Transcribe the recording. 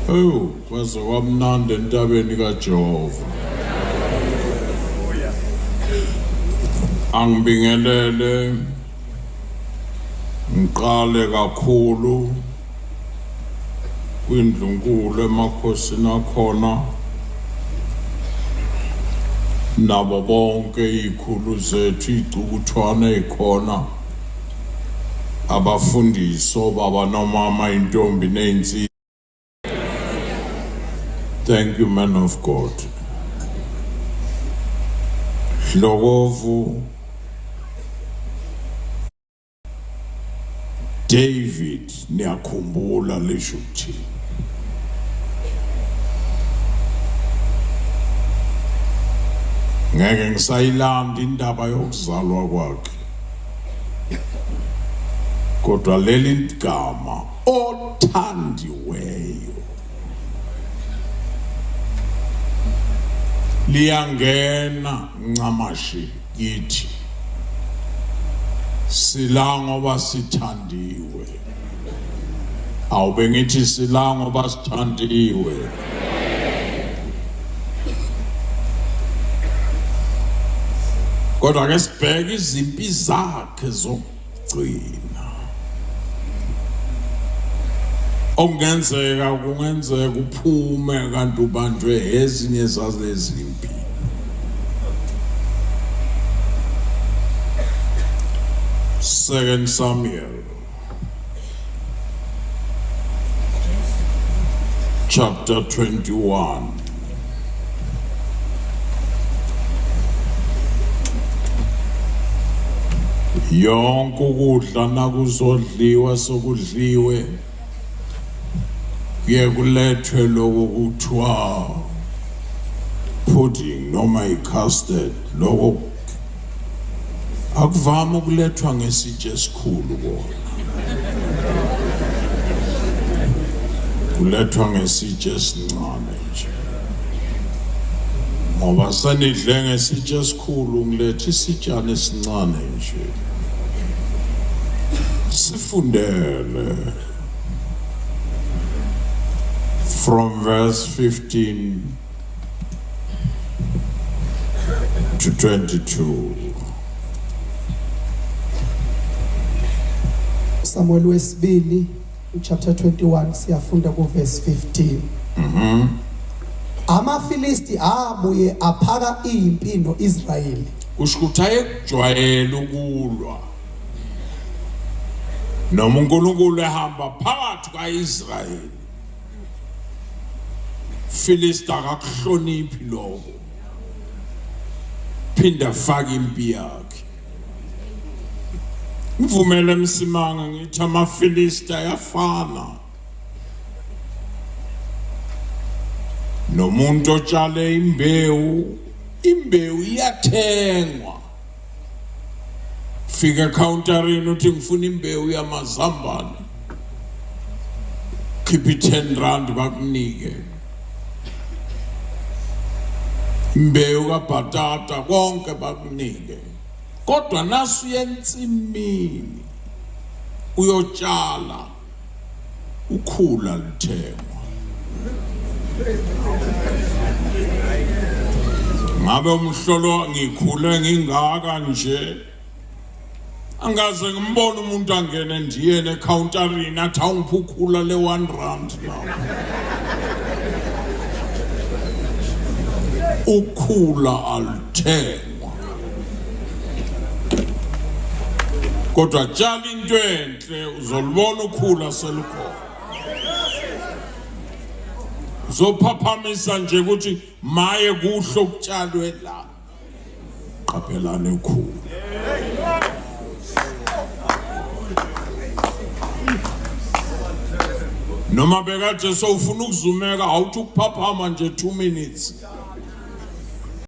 Oh, kwaze kwamnandi entabeni kaJehova. Angibingelele ngiqale kakhulu kwindlunkulu emakhosini akhona nabo bonke izikhulu zethu izicukuthwana ezikhona abafundiso baba nomama intombi neinsi. Thank you, man of God. Hlokovu David niyakhumbula lisho ukuthi ngeke ngisayilanda indaba yokuzalwa kwakhe, kodwa leli gama othandiweyo liyangena ncamashi kithi. Sila ngoba sithandiwe. Awube ngithi sila ngoba sithandiwe. Kodwa ke sibheke izimpi zakhe zokugcina. Okungenzeka kungenzeka uphume kanti ubanjwe ezinye zalezimpi. Second Samuel chapter 21. Yonke ukudla nakuzodliwa sokudliwe kuye kulethwe lokho kuthiwa pudding noma i-custard. Lokho akuvama ukulethwa ngesitshe esikhulu kona, kulethwa ngesitshe esincane nje. Ngoba sanidle ngesitshe esikhulu ngiletha isitshana esincane nje. Sifundele from verse 15 to 22. Samuel wesibili chapter 21 siyafunda ku verse 15. Amafilisti abuye aphaka impi noIsrayeli. Ushukuthaye kujwayela ukulwa noma uNkulunkulu ehamba phakathi kaIsrayeli. Filista akakuhloniphi lokho, phinda faka impi yakhe. Ngivumele emsimanga ngithi amafilista yafana nomuntu otshale imbewu iyathengwa. Fika counterini uthi ngifuna imbewu yamazambane, khipha 10 rand bakunike. Imbewu kabhatata konke bakunike. Kodwa nasu yensimini uyotshala ukhula lithengwa. Ngabe umhlolo ngikhule ngingaka nje, angaze ngimbone umuntu angene ndiyene ecounterini athi awungipha ukhula le 1 rand nawo. Ukhula alithengwa. Kodwa tshala into enhle uzolibona ukhula selukhona. Zophaphamisa nje ukuthi maye kuhle okutshalwe la. Qaphelane ukhula. Noma bekade sowufuna ukuzumeka awuthi ukuphaphama nje 2 minutes.